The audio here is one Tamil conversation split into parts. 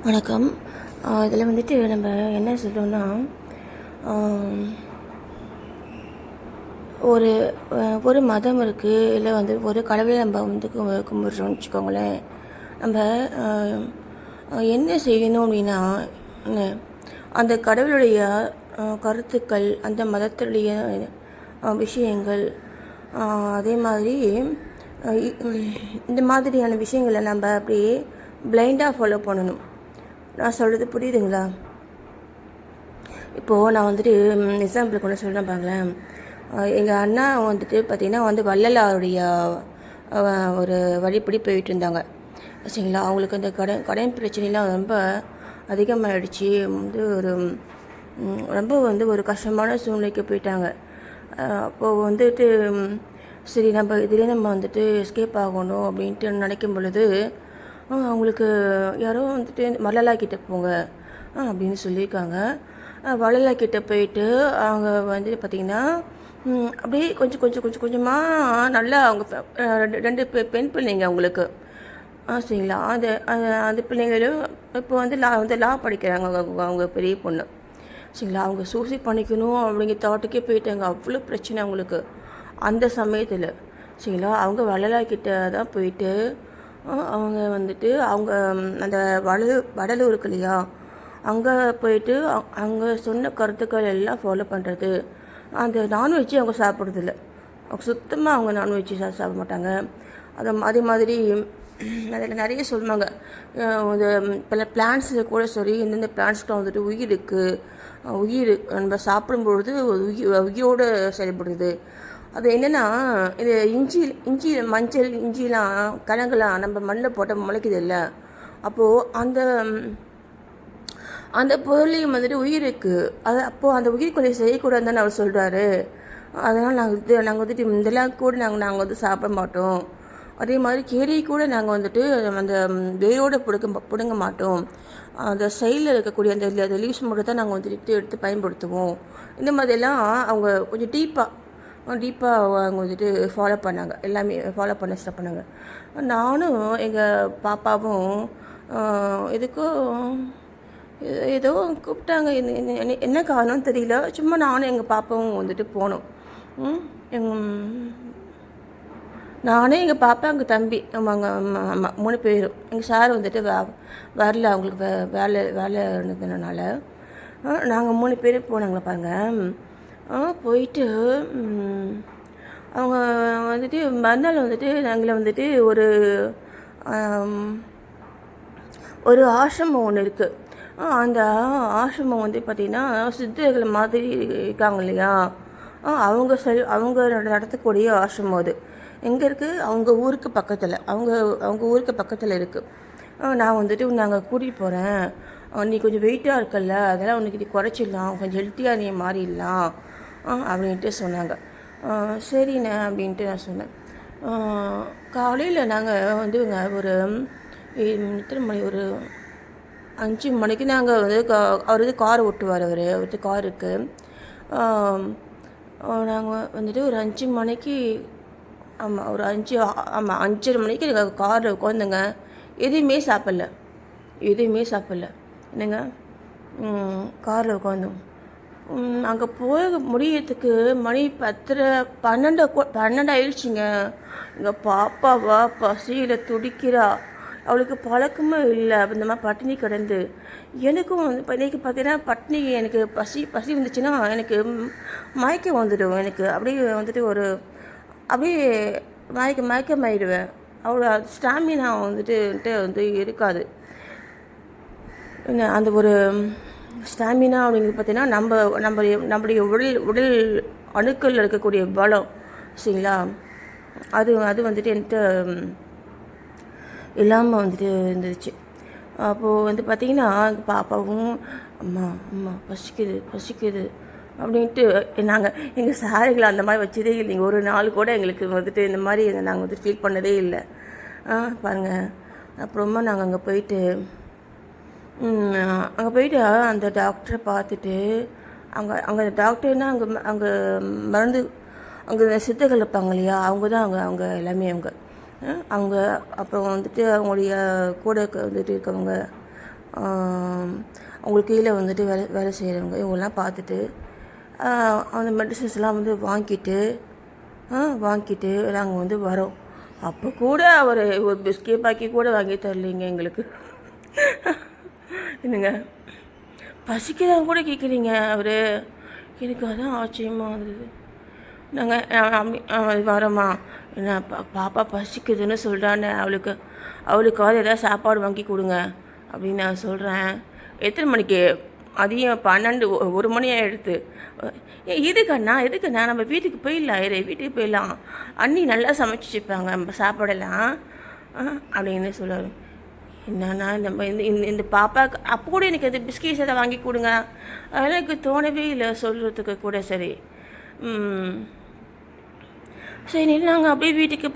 வணக்கம். இதில் வந்துட்டு நம்ம என்ன சொல்கிறோன்னா, ஒரு ஒரு மதம் இருக்குது, இல்லை வந்து ஒரு கடவுளை நம்ம வந்து கும்பிட்றோம்னு வச்சுக்கோங்களேன். நம்ம என்ன செய்யணும் அப்படின்னா, அந்த கடவுளுடைய கருத்துக்கள், அந்த மதத்துடைய விஷயங்கள், அதே மாதிரி இந்த மாதிரியான விஷயங்களை நம்ம அப்படியே பிளைண்டாக ஃபாலோ பண்ணணும். நான் சொல்கிறது புரியுதுங்களா? இப்போது நான் வந்துட்டு எக்ஸாம்பிளுக்கு ஒன்று சொல்கிறேன் பாருங்களேன். எங்கள் அண்ணா வந்துட்டு பார்த்திங்கன்னா வள்ளலாருடைய ஒரு வழிப்படி போயிட்டு இருந்தாங்க. சரிங்களா? அவங்களுக்கு அந்த கடன் பிரச்சனைலாம் ரொம்ப அதிகமாகிடுச்சு. ஒரு கஷ்டமான சூழ்நிலைக்கு போயிட்டாங்க. அப்போது வந்துட்டு சரி, நம்ம இதிலே நம்ம வந்துட்டு எஸ்கேப் ஆகணும் அப்படின்ட்டு நினைக்கும் பொழுது, அவங்களுக்கு யாரோ வந்துட்டு வள்ளலா கிட்டே போங்க அப்படின்னு சொல்லியிருக்காங்க. வள்ளலா கிட்டே போயிட்டு அவங்க வந்துட்டு பார்த்திங்கன்னா அப்படியே கொஞ்சம் கொஞ்சம் கொஞ்சம் கொஞ்சமாக நல்லா அவங்க ரெண்டு பெண் பிள்ளைங்க அவங்களுக்கு. சரிங்களா? அந்த பிள்ளைங்களும் இப்போ வந்து லா படிக்கிறாங்க. அவங்க பெரிய பொண்ணு. சரிங்களா? அவங்க சூசைட் பண்ணிக்கணும் அப்படிங்கிற தாட்டுக்கே போயிட்டாங்க. அவ்வளோ பிரச்சனை அவங்களுக்கு அந்த சமயத்தில். சரிங்களா? அவங்க வள்ளலா கிட்ட தான் போயிட்டு அவங்க வந்துட்டு அவங்க அந்த வடலூர் இருக்கு இல்லையா, அங்கே போயிட்டு அங்கே சொன்ன கருத்துக்கள் எல்லாம் ஃபாலோ பண்ணுறது. அந்த நான்வெஜ்ஜு அவங்க சாப்பிட்றதில்ல. அவங்க சுத்தமாக அவங்க நான்வெஜ்ஜு சாப்பிட மாட்டாங்க. அதே மாதிரி அதில் நிறைய சொல்லுவாங்க. இந்த பல பிளான்ட்ஸில் கூட சரி, இந்தந்த பிளான்ட்ஸ்லாம் வந்துட்டு உயிர் இருக்குது, உயிர் நம்ம சாப்பிடும்பொழுது உயிரோடு செயல்படுது. அது என்னென்னா, இது இஞ்சி மஞ்சள் இஞ்சிலாம் கிழங்குலாம் நம்ம மண்ணில் போட்டால் முளைக்குது இல்லை, அப்போது அந்த பொருளையும் வந்துட்டு உயிர் இருக்குது. அப்போது அந்த உயிர் கொஞ்சம் செய்யக்கூடாதுன்னு அவர் சொல்கிறாரு. அதனால் நாங்கள் வந்துட்டு இதெல்லாம் கூட நாங்கள் வந்து சாப்பிட மாட்டோம். அதே மாதிரி கீரையை கூட நாங்கள் வந்துட்டு அந்த வேரோடு பிடுங்க மாட்டோம். அந்த சைடில் இருக்கக்கூடிய அந்த லீவ்ஸ் மட்டும் தான் நாங்கள் வந்துட்டு எடுத்து பயன்படுத்துவோம். இந்த மாதிரிலாம் அவங்க கொஞ்சம் டீப்பாக அவங்க வந்துட்டு ஃபாலோ பண்ணாங்க. எல்லாமே ஃபாலோ பண்ண ஸ்டார்ட் பண்ணாங்க. நானும் எங்கள் பாப்பாவும் ஏதோ கூப்பிட்டாங்க. என்ன காரணம்னு தெரியல. சும்மா நானும் எங்கள் பாப்பாவும் வந்துட்டு போனோம். நானும் எங்கள் பாப்பா, எங்கள் தம்பி, ஆமாம் 3 பேரும். எங்கள் சார் வந்துட்டு வரல, அவங்களுக்கு வேலை இருந்ததுனால நாங்கள் 3 பேரும் போனாங்களா பாருங்கள். போயிட்டு அவங்க வந்துட்டு மறுநாள் வந்துட்டு நாங்கள் வந்துட்டு ஒரு ஆசிரமம் ஒன்று இருக்குது. அந்த ஆசிரமம் வந்து பார்த்திங்கன்னா சித்தர்கள் மாதிரி இருக்காங்க இல்லையா, அவங்க நடத்தக்கூடிய ஆசிரமம். அது எங்கே இருக்குது? அவங்க ஊருக்கு பக்கத்தில் இருக்குது. நான் வந்துட்டு நாங்கள் கூட்டிகிட்டு போகிறேன், நீ கொஞ்சம் வெயிட்டாக இருக்கல்ல, அதெல்லாம் உனக்கு குறைச்சிடலாம், கொஞ்சம் ஹெல்த்தியாக நீ மாறிடலாம் அப்படின்ட்டு சொன்னாங்க. சரிண்ணே அப்படின்ட்டு நான் சொன்னேன். காலையில் நாங்கள் வந்துங்க ஒரு எத்தனை மணி, ஒரு 5 மணிக்கு நாங்கள் வந்து அவர் வந்து கார் ஓட்டுவார். அவருக்கு கார் இருக்குது. நாங்கள் வந்துட்டு ஒரு 5 மணிக்கு, ஆமாம் ஒரு 5:30 மணிக்கு நாங்கள் காரில் உட்காந்துங்க. எதுவுமே சாப்பிடல என்னங்க. காரில் உட்காந்தோம். அங்கே போக முடியறதுக்கு மணி 12 ஆயிடுச்சுங்க. எங்கள் பாப்பாவா பசியில் துடிக்கிறா. அவளுக்கு பழக்கமே இல்லை இந்த மாதிரி பட்டினி கிடந்து. எனக்கும் இன்றைக்கி பார்த்தீங்கன்னா பட்டினி, எனக்கு பசி வந்துச்சுன்னா எனக்கு மயக்கம் வந்துடும். எனக்கு அப்படியே வந்துட்டு அப்படியே மயக்கமாயிடுவேன். அவ்வளோ ஸ்டாமினா வந்துட்டு இருக்காது. அந்த ஒரு ஸ்டாமினா அப்படிங்கிறது பார்த்திங்கன்னா நம்மளுடைய உடல் அணுக்களில் இருக்கக்கூடிய பலம். சரிங்களா? அது வந்துட்டு என்கிட்ட இல்லாமல் வந்துட்டு இருந்துச்சு. அப்போது வந்து பார்த்திங்கன்னா எங்கள் பாப்பாவும் அம்மா பசிக்குது அப்படின்ட்டு எங்கள் சாரிகளை அந்த மாதிரி வச்சதே இல்லைங்க. ஒரு நாள் கூட எங்களுக்கு வந்துட்டு இந்த மாதிரி நாங்கள் வந்து ஃபீல் பண்ணதே இல்லை. பாருங்கள். அப்புறமா நாங்கள் அங்கே போயிட்டு அந்த டாக்டரை பார்த்துட்டு, அங்கே டாக்டர்னால் அங்கே மருந்து, அங்கே சித்தர்கள் இருப்பாங்க இல்லையா, அவங்க எல்லாமே அவங்க. அப்புறம் வந்துட்டு அவங்களுடைய கூட வந்துட்டு இருக்கவங்க, அவங்களுக்கு கீழே வந்துட்டு வேலை வேலை செய்கிறவங்க இவங்கெல்லாம் பார்த்துட்டு அந்த மெடிசன்ஸ்லாம் வந்து வாங்கிட்டு நாங்கள் வந்து வரோம். அப்போ கூட அவர் ஒரு பிஸ்கெட் பாக்கி கூட வாங்கி தரலைங்க எங்களுக்கு. என்னங்க பசிக்குதான் கூட கேட்குறீங்க அவர். எனக்கு அதான் ஆச்சரியமாக இருந்தது. நாங்கள் வரோம்மா, என்ன பாப்பா பசிக்குதுன்னு சொல்கிறான்னு அவளுக்காவது எதாவது சாப்பாடு வாங்கி கொடுங்க அப்படின்னு நான் சொல்கிறேன். எத்தனை மணிக்கு? மதியம் 12 1 மணி ஆகிடுது. எதுக்குண்ணா நம்ம வீட்டுக்கு போயிடலாம், அண்ணி நல்லா சமைச்சு வச்சுப்பாங்க நம்ம சாப்பாடெல்லாம் அப்படின்னு சொல்லுவார். என்னன்னா இந்த பாப்பாவுக்கு அப்போ கூட எனக்கு அது பிஸ்கெட்ஸ் எதாவது வாங்கி கொடுங்க, அதெல்லாம் எனக்கு தோணவே இல்லை சொல்கிறதுக்கு கூட. சரி சரி நாங்கள் அப்படியே வீட்டுக்கு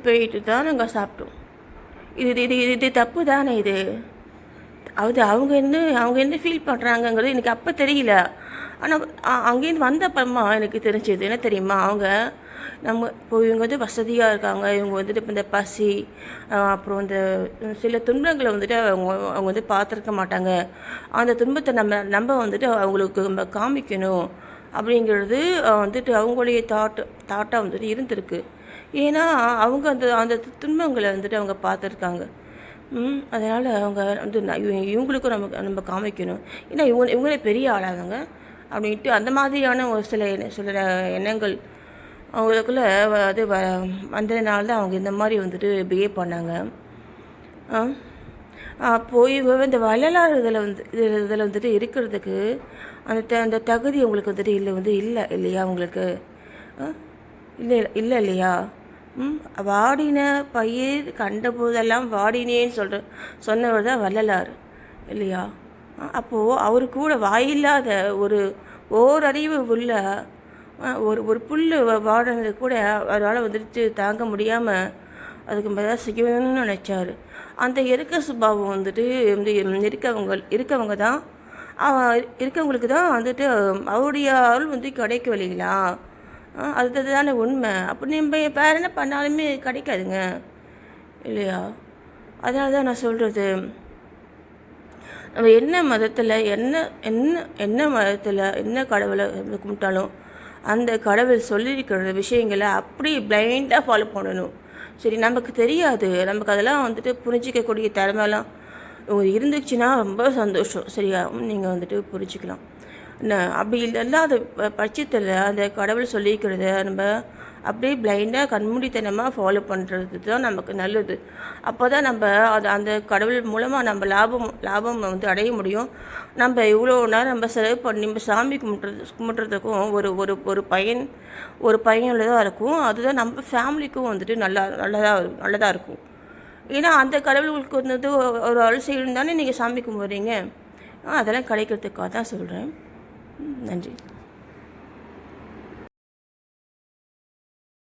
போயிட்டு தான் நாங்கள் சாப்பிட்டோம். இது தப்பு தானே இது? அவங்க என்ன ஃபீல் பண்ணுறாங்கங்கிறது எனக்கு அப்போ தெரியல. ஆனால் அங்கேருந்து வந்த அப்புறமா எனக்கு தெரிஞ்சது என்ன தெரியுமா, இப்போ இவங்க வந்து வசதியாக இருக்காங்க, இவங்க வந்துட்டு இப்போ இந்த பசி அப்புறம் இந்த சில துன்பங்களை வந்துட்டு அவங்க வந்து பார்த்துருக்க மாட்டாங்க. அந்த துன்பத்தை நம்ம வந்துட்டு அவங்களுக்கு நம்ம காமிக்கணும் அப்படிங்கிறது வந்துட்டு அவங்களுடைய தாட்டாக வந்துட்டு இருந்திருக்கு. ஏன்னா அவங்க அந்த துன்பங்களை வந்துட்டு அவங்க பார்த்துருக்காங்க. அதனால் அவங்க வந்து இவங்களுக்கும் நம்ம காமிக்கணும், ஏன்னா இவங்களே பெரிய ஆளாங்க அப்படின்ட்டு அந்த மாதிரியான ஒரு சில எண்ணங்கள் அவங்களுக்குள்ள அது வந்ததுனால தான் அவங்க இந்த மாதிரி வந்துட்டு பிஹேவ் பண்ணாங்க. போய் இந்த வள்ளலார் இதில் வந்துட்டு இருக்கிறதுக்கு அந்த தகுதி உங்களுக்கு வந்துட்டு இல்லை இல்லையா உங்களுக்கு? இல்லையா? வாடின பயிர் கண்ட போதெல்லாம் வாடினேன்னு சொன்னவர் தான் வள்ளலார் இல்லையா? அப்போது அவரு கூட வாயில்லாத ஓரறிவு உள்ள ஒரு புல் வாடினது கூட அவரால் வந்துட்டு தாங்க முடியாமல் அதுக்கு மேலே செய்யணும்னு நினச்சார். அந்த இறக்க சுபாவம் வந்துட்டு இருக்கவங்க தான் இருக்கவங்களுக்கு தான் வந்துட்டு அவருடைய அருள் வந்து கிடைக்கவில்லைங்களா? அது தானே உண்மை. அப்படி நம்ம வேறு என்ன பண்ணாலுமே கிடைக்காதுங்க இல்லையா? அதனால தான் நான் சொல்கிறது, நம்ம என்ன மதத்தில் என்ன மதத்தில் என்ன கடவுளை கும்பிட்டாலும் அந்த கடவுள் சொல்லியிருக்கிற விஷயங்களை அப்படி பிளைண்டாக ஃபாலோ பண்ணணும். சரி, நமக்கு தெரியாது, நமக்கு அதெல்லாம் வந்துட்டு புரிஞ்சிக்கக்கூடிய திறமைலாம் இருந்துச்சுன்னா ரொம்ப சந்தோஷம். சரியா? நீங்கள் வந்துட்டு புரிஞ்சுக்கலாம். அப்படி இல்லாத பட்சத்தில் அந்த கடவுள் சொல்லிக்கிறத நம்ம அப்படியே பிளைண்டாக கண்மூடித்தனமாக ஃபாலோ பண்ணுறது தான் நமக்கு நல்லது. அப்போ தான் நம்ம அந்த கடவுள் மூலமாக நம்ம லாபம் வந்து அடைய முடியும். நம்ம இவ்வளோ நேரம் நம்ம செலவு பண்ணி நம்ம சாமி கும்பிட்றதுக்கும் ஒரு பயனுள்ளதாக இருக்கும். அதுதான் நம்ம ஃபேமிலிக்கும் வந்துட்டு நல்லதாக இருக்கும். ஏன்னா அந்த கடவுளுக்கு வந்துட்டு ஒரு அருள் செய்யணும் தானே நீங்கள் சாமி கும்பிட்றீங்க. அதெல்லாம் கிடைக்கிறதுக்காக தான் சொல்கிறேன். நன்றி.